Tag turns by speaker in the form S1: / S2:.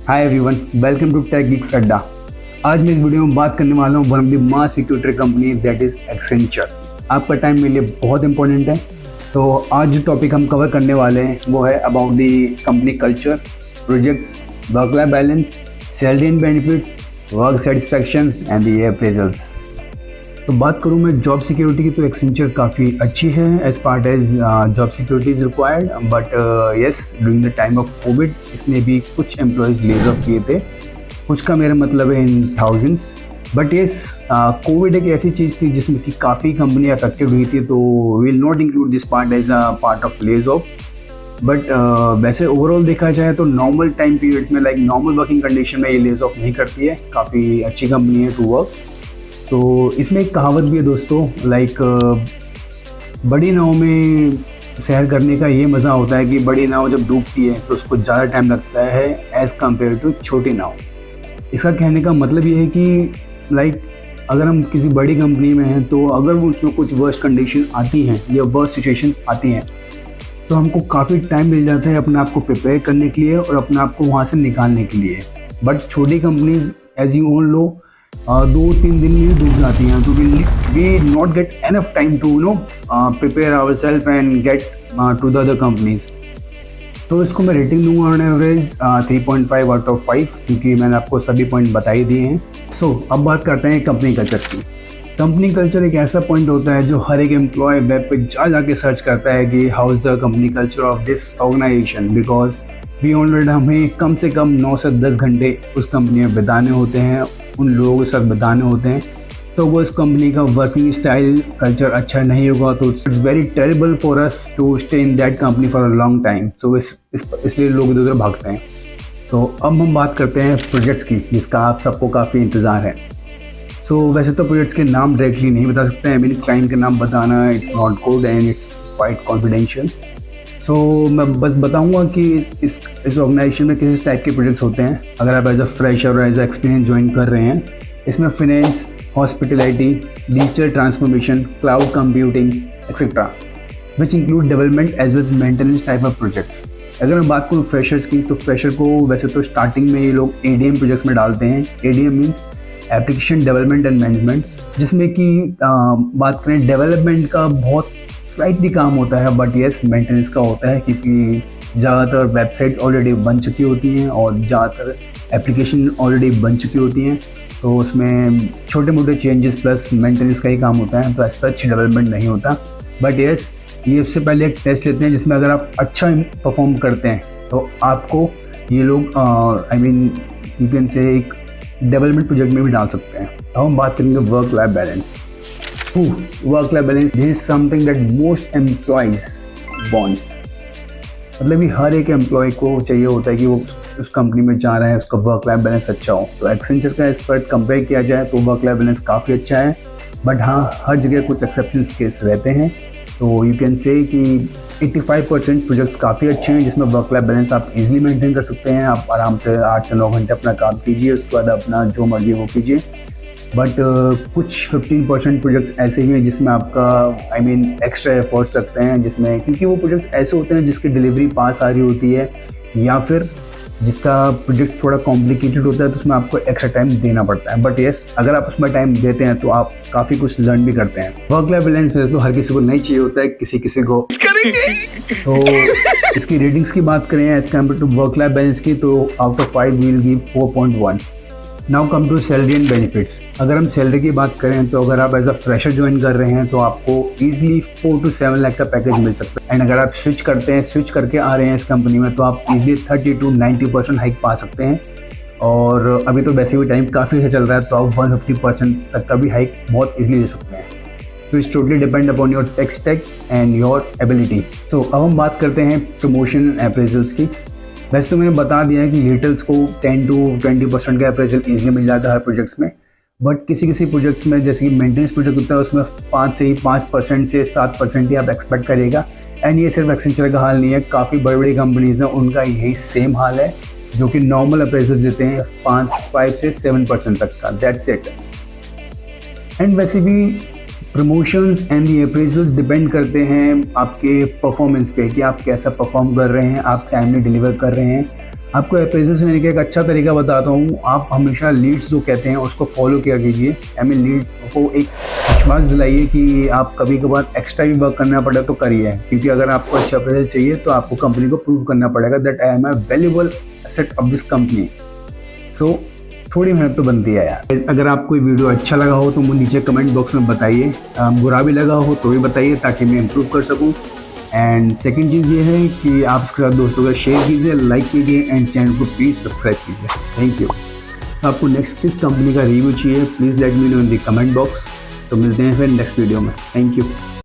S1: Hi everyone, welcome to tech gigs Adda. आज मैं इस वीडियो में बात करने वाला हूँ one of the mass security company that is Accenture. आपका टाइम मेरे लिए बहुत इंपॉर्टेंट है, तो आज जो टॉपिक हम कवर करने वाले हैं वो है about the company culture, projects, work life balance, salary and benefits, work satisfaction and the appraisals. तो बात करूँ मैं जॉब सिक्योरिटी की, तो एक्सेंचर काफ़ी अच्छी है as part as job security is required, but yes during the time of covid इसने भी कुछ एम्प्लॉयज़ लेज ऑफ किए थे। कुछ का मेरा मतलब है in thousands, but yes Covid एक ऐसी चीज़ थी जिसमें कि काफ़ी कंपनी अफेक्टेड हुई थी, तो will not include this part as a part of lays off. But वैसे ओवरऑल देखा जाए तो नॉर्मल टाइम पीरियड्स में, लाइक नॉर्मल वर्किंग कंडीशन में ये लेज ऑफ नहीं करती है। काफ़ी अच्छी कंपनी है टू वर्क। तो इसमें एक कहावत भी है दोस्तों, लाइक बड़ी नाव में सैर करने का ये मज़ा होता है कि बड़ी नाव जब डूबती है तो उसको ज़्यादा टाइम लगता है एज़ कम्पेयर टू छोटी नाव। इसका कहने का मतलब ये है कि लाइक अगर हम किसी बड़ी कंपनी में हैं तो अगर उसमें कुछ वर्स्ट कंडीशन आती हैं या वर्स्ट सिचुएशन आती हैं तो हमको काफ़ी टाइम मिल जाता है अपने आप को प्रिपेयर करने के लिए और अपने आप को वहाँ से निकालने के लिए। बट छोटी companies as you all know 2-3 दिन में डूब जाती हैं, तो we not get enough time to prepare our self and get to the other companies. तो इसको मैं रेटिंग दूंगा ऑन एवरेज 3.5 आउट ऑफ 5, क्योंकि मैंने आपको सभी पॉइंट बता ही दिए हैं। सो अब बात करते हैं कंपनी कल्चर की। कंपनी कल्चर एक ऐसा पॉइंट होता है जो हर एक एम्प्लॉय वेब पे जाके सर्च करता है कि how is the company culture of this organisation, because we already हमें कम से कम 9 से 10 घंटे उस कंपनी में बिताने होते हैं, उन लोगों के साथ बिताने होते हैं। तो वो इस कंपनी का वर्किंग स्टाइल कल्चर अच्छा नहीं होगा तो it's very terrible for us to stay in that company for a long time. So इसलिए लोग इधर उधर भागते हैं। तो अब हम बात करते हैं प्रोजेक्ट्स की, जिसका आप सबको काफ़ी इंतज़ार है। सो वैसे तो प्रोजेक्ट्स के नाम डायरेक्टली नहीं बता सकते हैं, आई मीन क्लाइंट का नाम बताना it's not good and it's quite confidential. So मैं बस बताऊंगा कि इस ऑर्गेनाइजेशन में किस टाइप के प्रोजेक्ट्स होते हैं अगर आप एज अ फ्रेशर और एज अ एक्सपीरियंस ज्वाइन कर रहे हैं। इसमें finance, hospitality, digital transformation, cloud computing etcetera, which include development as well as maintenance type of projects. अगर मैं बात करूँ फ्रेशर्स की, तो फ्रेशर को वैसे तो स्टार्टिंग में ये लोग ADM प्रोजेक्ट्स में डालते हैं। ADM means application development and management, जिसमें कि बात करें डेवलपमेंट का बहुत स्लाइटली काम होता है, बट येस मेंटेनेंस का होता है, क्योंकि ज़्यादातर वेबसाइट्स ऑलरेडी बन चुकी होती हैं और ज़्यादातर एप्लीकेशन ऑलरेडी बन चुकी होती हैं, तो उसमें छोटे मोटे चेंजेस प्लस मेंटेनेंस का ही काम होता है, तो एज सच डेवलपमेंट नहीं होता। बट येस ये उससे पहले एक टेस्ट लेते हैं जिसमें अगर आप अच्छा परफॉर्म करते हैं तो आपको ये लोग I mean you can say एक डेवलपमेंट प्रोजेक्ट में भी डाल सकते हैं। अब हम बात करेंगे work life balance. Work life balance this is something that most employees wants. मतलब कि हर एक एम्प्लॉय को चाहिए होता है कि वो उस कंपनी में जा रहा है उसका वर्क लाइफ बैलेंस अच्छा हो। तो एक्सेंचर का इस पर कंपेयर किया जाए तो वर्क लाइफ बैलेंस काफ़ी अच्छा है, बट हाँ हर जगह कुछ एक्सेप्शंस केस रहते हैं। तो यू कैन से कि 85% प्रोजेक्ट्स काफ़ी अच्छे हैं जिसमें वर्क लाइफ बैलेंस आप इजीली मेंटेन कर सकते हैं। आप आराम से 8 से 9 घंटे अपना काम कीजिए, उसके बाद अपना जो मर्जी वो कीजिए। बट कुछ 15% प्रोजेक्ट्स ऐसे ही हैं जिसमें आपका आई मीन एक्स्ट्रा एफर्ट्स लगते हैं, जिसमें क्योंकि वो प्रोजेक्ट्स ऐसे होते हैं जिसकी डिलीवरी पास आ रही होती है या फिर जिसका प्रोजेक्ट थोड़ा कॉम्प्लिकेटेड होता है, तो उसमें आपको एक्स्ट्रा टाइम देना पड़ता है। बट येस अगर आप उसमें टाइम देते हैं तो आप काफ़ी कुछ लर्न भी करते हैं। वर्क लाइफ बैलेंस तो हर किसी को नहीं चाहिए होता है, किसी किसी को तो इसकी रेटिंग्स की बात करें as compare to work life balance की, तो out of 5 we will give 4.1। Now come to salary and benefits. अगर हम सैलरी की बात करें तो अगर आप एज अ फ्रेशर ज्वाइन कर रहे हैं तो आपको ईजिली 4 to 7 लाख का पैकेज मिल सकता है। एंड अगर आप स्विच करके आ रहे हैं इस कंपनी में तो आप ईजिली 30 to 90% हाइक पा सकते हैं। और अभी तो वैसे भी टाइम काफ़ी से चल रहा है, तो आप 150% तक का भी हाइक बहुत ईजिली दे सकते हैं। तो it's totally depend upon your tech stack and your ability. So अब हम बात करते हैं प्रमोशन एंड अप्रेजल्स की। वैसे तो मैंने बता दिया है कि लिटल्स को 10 to 20% का अप्रेजल ईजिली मिल जाता है हर प्रोजेक्ट्स में, बट किसी प्रोजेक्ट्स में जैसे कि मेंटेनेंस प्रोजेक्ट होता है उसमें 5% से 7% ही आप एक्सपेक्ट करिएगा। एंड ये सिर्फ एक्सेंचर का हाल नहीं है, काफ़ी बड़ी बड़ी कंपनीज हैं उनका यही सेम हाल है, जो कि नॉर्मल अप्रेजल देते हैं 5 से 7% तक का, दैट्स इट। एंड वैसे भी promotions and the appraisals depend करते हैं आपके परफॉर्मेंस पे कि आप कैसा परफॉर्म कर रहे हैं, आप टाइमली डिलीवर कर रहे हैं, आपको अप्रेजल्स लेने का एक अच्छा तरीका बताता हूँ। आप हमेशा लीड्स जो कहते हैं उसको फॉलो किया कीजिए। आई मीन लीड्स को एक विश्वास दिलाइए कि आप कभी कभार एक्स्ट्रा भी वर्क करना पड़े तो करिए, क्योंकि अगर आपको अच्छा अप्रेजल चाहिए तो आपको कंपनी को प्रूव करना पड़ेगा that I am a valuable asset of this company. So थोड़ी मेहनत तो बनती है यार। अगर आपको ये वीडियो अच्छा लगा हो तो मुझे नीचे कमेंट बॉक्स में बताइए, बुरा भी लगा हो तो भी बताइए ताकि मैं इम्प्रूव कर सकूँ। एंड सेकंड चीज़ ये है कि आप इसके साथ दोस्तों का शेयर कीजिए, लाइक कीजिए एंड चैनल को प्लीज़ सब्सक्राइब कीजिए। Thank you. आपको नेक्स्ट किस कंपनी का रिव्यू चाहिए please let me know in the comment box. तो मिलते हैं फिर नेक्स्ट वीडियो में। Thank you.